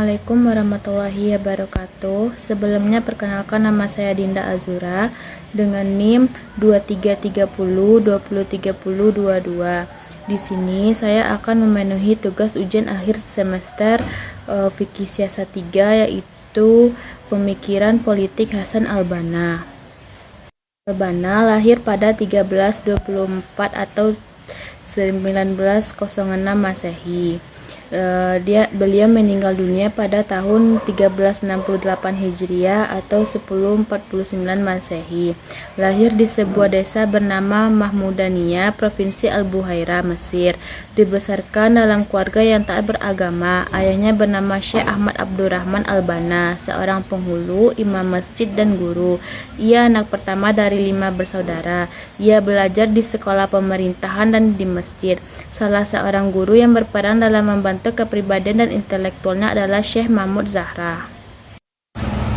Assalamualaikum warahmatullahi wabarakatuh. Sebelumnya perkenalkan, nama saya Dinda Azura dengan NIM 2330203022. Di sini saya akan memenuhi tugas ujian akhir semester Fikih Siasat 3, yaitu Pemikiran Politik Hasan Al-Banna. Al-Banna lahir pada 1324 atau 1906 Masehi. Beliau meninggal dunia pada tahun 1368 Hijriah atau 1049 Masehi. Lahir di sebuah desa bernama Mahmudaniyah, Provinsi Al-Buhairah, Mesir. Dibesarkan dalam keluarga yang taat beragama. Ayahnya bernama Syekh Ahmad Abdurrahman Al-Banna, seorang penghulu, imam masjid dan guru. Ia anak pertama dari 5 bersaudara. Ia belajar di sekolah pemerintahan dan di masjid. Salah seorang guru yang berperan dalam membantu kepribadian dan intelektualnya adalah Syekh Mahmud Zahra.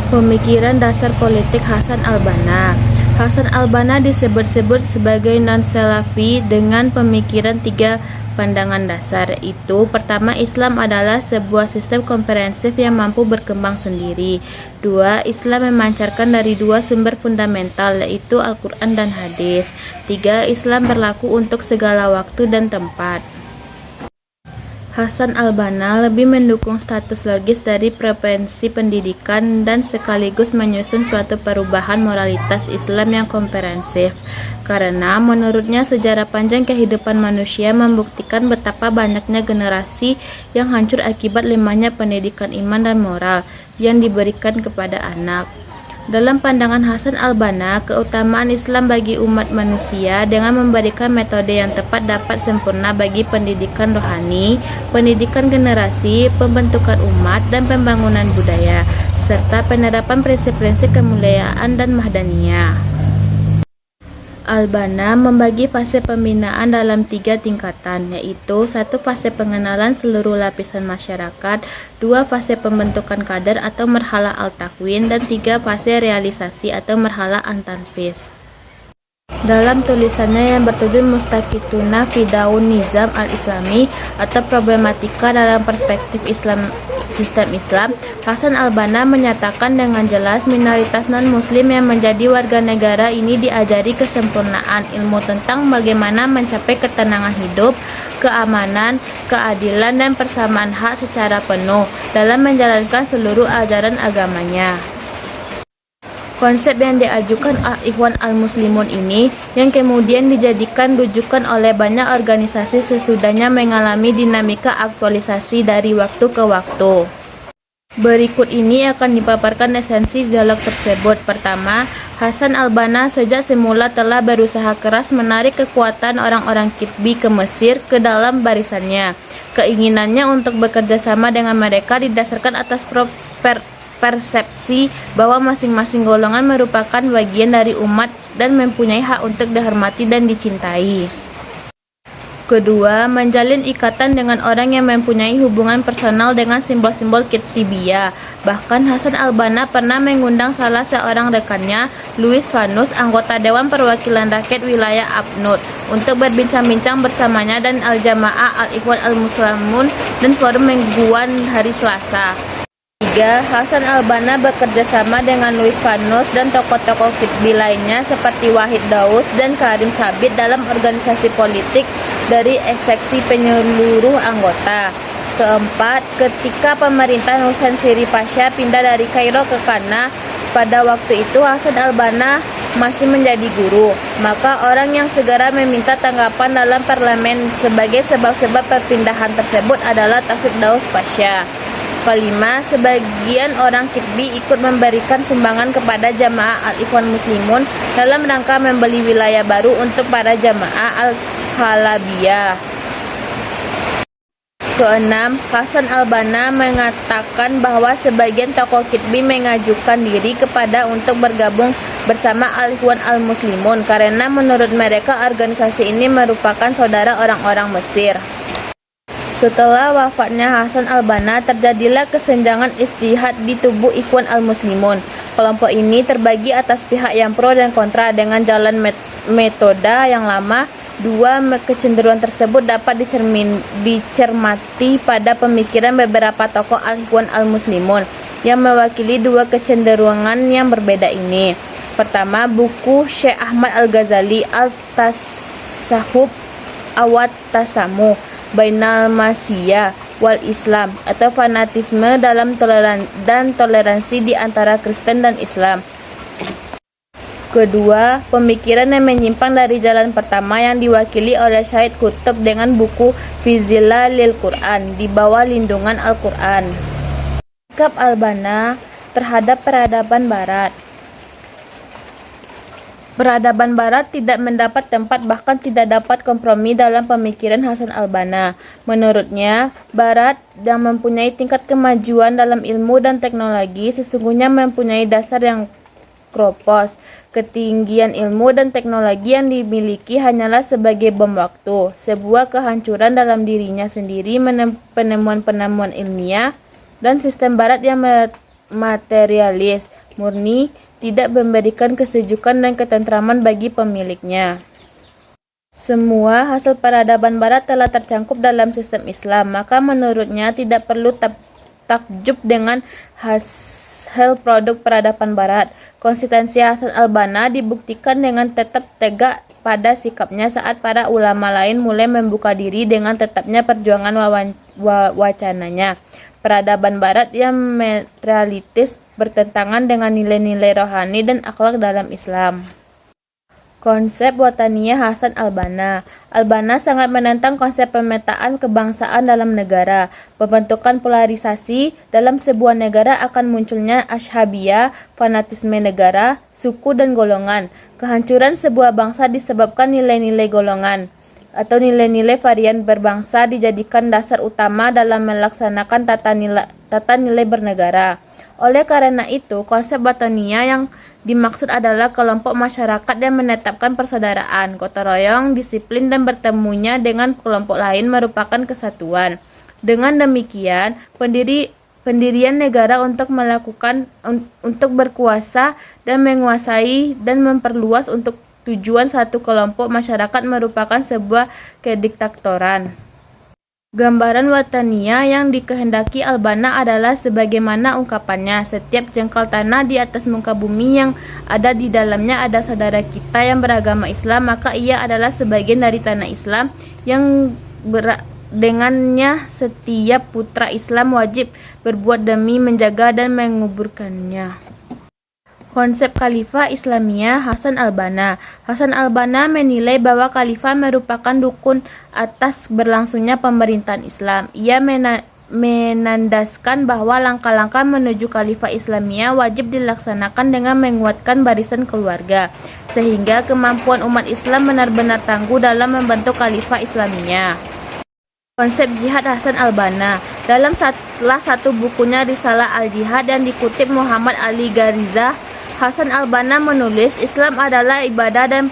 Pemikiran dasar politik Hasan Al-Banna. Hasan Al-Banna disebut-sebut sebagai non-salafi dengan pemikiran 3 pandangan dasar, yaitu pertama, Islam adalah sebuah sistem komprehensif yang mampu berkembang sendiri. 2. Islam memancarkan dari 2 sumber fundamental, yaitu Al-Quran dan Hadis. 3. Islam berlaku untuk segala waktu dan tempat. Hasan Al-Banna lebih mendukung status logis dari preferensi pendidikan dan sekaligus menyusun suatu perubahan moralitas Islam yang komprehensif. Karena menurutnya sejarah panjang kehidupan manusia membuktikan betapa banyaknya generasi yang hancur akibat lemahnya pendidikan iman dan moral yang diberikan kepada anak. Dalam pandangan Hasan Al-Banna, keutamaan Islam bagi umat manusia dengan memberikan metode yang tepat dapat sempurna bagi pendidikan rohani, pendidikan generasi, pembentukan umat, dan pembangunan budaya, serta penerapan prinsip-prinsip kemuliaan dan mahdaniyah. Al-Banna membagi fase pembinaan dalam 3 tingkatan, yaitu 1. Fase pengenalan seluruh lapisan masyarakat, 2. Fase pembentukan kader atau merhala al-takwin, dan 3. Fase realisasi atau merhala an-tanfiz. Dalam tulisannya yang bertajuk Mustaqituna fi Daun Nizam al-Islami atau problematika dalam perspektif sistem Islam, Hasan Al-Banna menyatakan dengan jelas minoritas non-muslim yang menjadi warga negara ini diajari kesempurnaan ilmu tentang bagaimana mencapai ketenangan hidup, keamanan, keadilan, dan persamaan hak secara penuh dalam menjalankan seluruh ajaran agamanya. Konsep yang diajukan Al-Ikhwan Al-Muslimun ini yang kemudian dijadikan rujukan oleh banyak organisasi sesudahnya mengalami dinamika aktualisasi dari waktu ke waktu. Berikut ini akan dipaparkan esensi dialog tersebut. Pertama, Hasan Al-Banna sejak semula telah berusaha keras menarik kekuatan orang-orang Qitbi ke Mesir ke dalam barisannya. Keinginannya untuk bekerja sama dengan mereka didasarkan atas persepsi bahwa masing-masing golongan merupakan bagian dari umat dan mempunyai hak untuk dihormati dan dicintai. Kedua, menjalin ikatan dengan orang yang mempunyai hubungan personal dengan simbol-simbol Qitbiyah. Bahkan Hasan Al-Banna pernah mengundang salah seorang rekannya, Louis Vanus, anggota Dewan Perwakilan Rakyat Wilayah Abnut, untuk berbincang-bincang bersamanya dan Al-Jamaah Al-Ikhwan Al-Muslimun dan Forum Mingguan hari Selasa. 3. Hasan Al-Banna bekerja sama dengan Louis Vanus dan tokoh-tokoh Qitbi lainnya seperti Wahid Daus dan Karim Sabit dalam organisasi politik dari seksi penyeluruh anggota. Keempat, ketika pemerintah Husain Siri Pasha pindah dari Kairo ke Qana, pada waktu itu Hasan Al-Banna masih menjadi guru, maka orang yang segera meminta tanggapan dalam parlemen sebagai sebab-sebab perpindahan tersebut adalah Taufik Daus Pasha. Kelima, sebagian orang Qitbi ikut memberikan sumbangan kepada Jamaah Al-Ikhwan Muslimun dalam rangka membeli wilayah baru untuk para Jamaah Al-Halabiyah. Keenam, Hasan Al-Banna mengatakan bahwa sebagian tokoh Qitbi mengajukan diri kepada untuk bergabung bersama Al-Ikhwan Al-Muslimun karena menurut mereka organisasi ini merupakan saudara orang-orang Mesir. Setelah wafatnya Hasan Al-Banna, terjadilah kesenjangan ijtihad di tubuh Ikhwan Al-Muslimun. Kelompok ini terbagi atas pihak yang pro dan kontra dengan jalan metode yang lama Dua kecenderungan tersebut dapat dicermati pada pemikiran beberapa tokoh Al-Ikhwan Al-Muslimun yang mewakili dua kecenderungan yang berbeda ini. Pertama, buku Syekh Ahmad Al-Ghazali Al-Tasawwuf Awat Tasamu Bainal Masiyah wal Islam, atau fanatisme dalam toleransi di antara Kristen dan Islam. Kedua, pemikiran yang menyimpang dari jalan pertama yang diwakili oleh Syed Qutb dengan buku Fi Zilalil Quran, di bawah lindungan Al-Quran. Sikap Al-Banna terhadap peradaban Barat. Peradaban Barat tidak mendapat tempat, bahkan tidak dapat kompromi dalam pemikiran Hasan Al-Banna. Menurutnya, Barat yang mempunyai tingkat kemajuan dalam ilmu dan teknologi sesungguhnya mempunyai dasar yang kropos. Ketinggian ilmu dan teknologi yang dimiliki hanyalah sebagai bom waktu, sebuah kehancuran dalam dirinya sendiri. Penemuan-penemuan ilmiah dan sistem Barat yang materialis murni tidak memberikan kesejukan dan ketentraman bagi pemiliknya. Semua hasil peradaban Barat telah tercangkup dalam sistem Islam, maka menurutnya tidak perlu takjub dengan hasil produk peradaban Barat. Konsistensi Hasan Al-Banna dibuktikan dengan tetap tegak pada sikapnya saat para ulama lain mulai membuka diri dengan tetapnya perjuangan wacananya. Peradaban Barat yang materialistis bertentangan dengan nilai-nilai rohani dan akhlak dalam Islam. Konsep Wataniyah Hasan Al-Banna. Al-Banna sangat menentang konsep pemetaan kebangsaan dalam negara. Pembentukan polarisasi dalam sebuah negara akan munculnya ashabiyah, fanatisme negara, suku dan golongan. Kehancuran sebuah bangsa disebabkan nilai-nilai golongan atau nilai-nilai varian berbangsa dijadikan dasar utama dalam melaksanakan tata nilai bernegara. Oleh karena itu, konsep Wataniyah yang dimaksud adalah kelompok masyarakat yang menetapkan persaudaraan, gotong royong, disiplin, dan bertemunya dengan kelompok lain merupakan kesatuan. Dengan demikian, pendirian negara untuk berkuasa dan menguasai dan memperluas untuk tujuan satu kelompok masyarakat merupakan sebuah kediktatoran. Gambaran Wataniyah yang dikehendaki Al-Banna adalah sebagaimana ungkapannya, setiap jengkal tanah di atas muka bumi yang ada di dalamnya ada saudara kita yang beragama Islam, maka ia adalah sebagian dari tanah Islam yang dengannya setiap putra Islam wajib berbuat demi menjaga dan menguburkannya. Konsep Khalifah Islamiyah Hasan Al-Banna. Hasan Al-Banna menilai bahwa khalifah merupakan rukun atas berlangsungnya pemerintahan Islam. Ia menandaskan bahwa langkah-langkah menuju Khalifah Islamiyah wajib dilaksanakan dengan menguatkan barisan keluarga, sehingga kemampuan umat Islam benar-benar tangguh dalam membentuk Khalifah Islamiyah. Konsep Jihad Hasan Al-Banna. Dalam salah satu bukunya Risalah Al-Jihad yang dikutip Muhammad Ali Gharizah, Hasan Al-Banna menulis, Islam adalah ibadah dan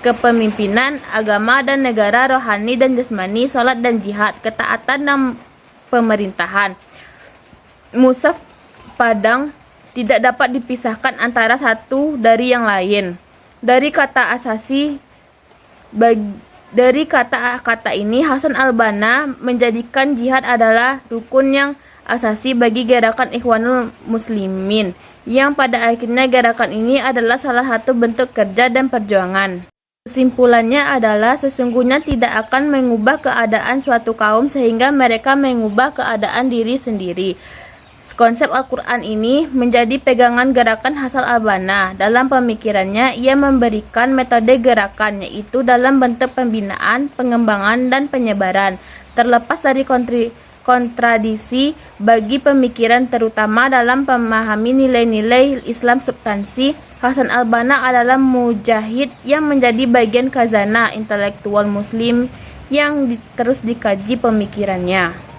kepemimpinan, agama dan negara, rohani dan jasmani, salat dan jihad, ketaatan dan pemerintahan. Mushaf Padang tidak dapat dipisahkan antara satu dari yang lain. Dari kata-kata ini, Hasan Al-Banna menjadikan jihad adalah rukun yang asasi bagi gerakan Ikhwanul Muslimin, yang pada akhirnya gerakan ini adalah salah satu bentuk kerja dan perjuangan. Kesimpulannya adalah sesungguhnya tidak akan mengubah keadaan suatu kaum sehingga mereka mengubah keadaan diri sendiri. Konsep Al-Quran ini menjadi pegangan gerakan Hasan Al-Banna. Dalam pemikirannya, ia memberikan metode gerakan, yaitu dalam bentuk pembinaan, pengembangan, dan penyebaran. Terlepas dari kontradisi bagi pemikiran terutama dalam memahami nilai-nilai Islam substansi, Hasan Al-Banna adalah mujahid yang menjadi bagian khazanah intelektual muslim yang terus dikaji pemikirannya.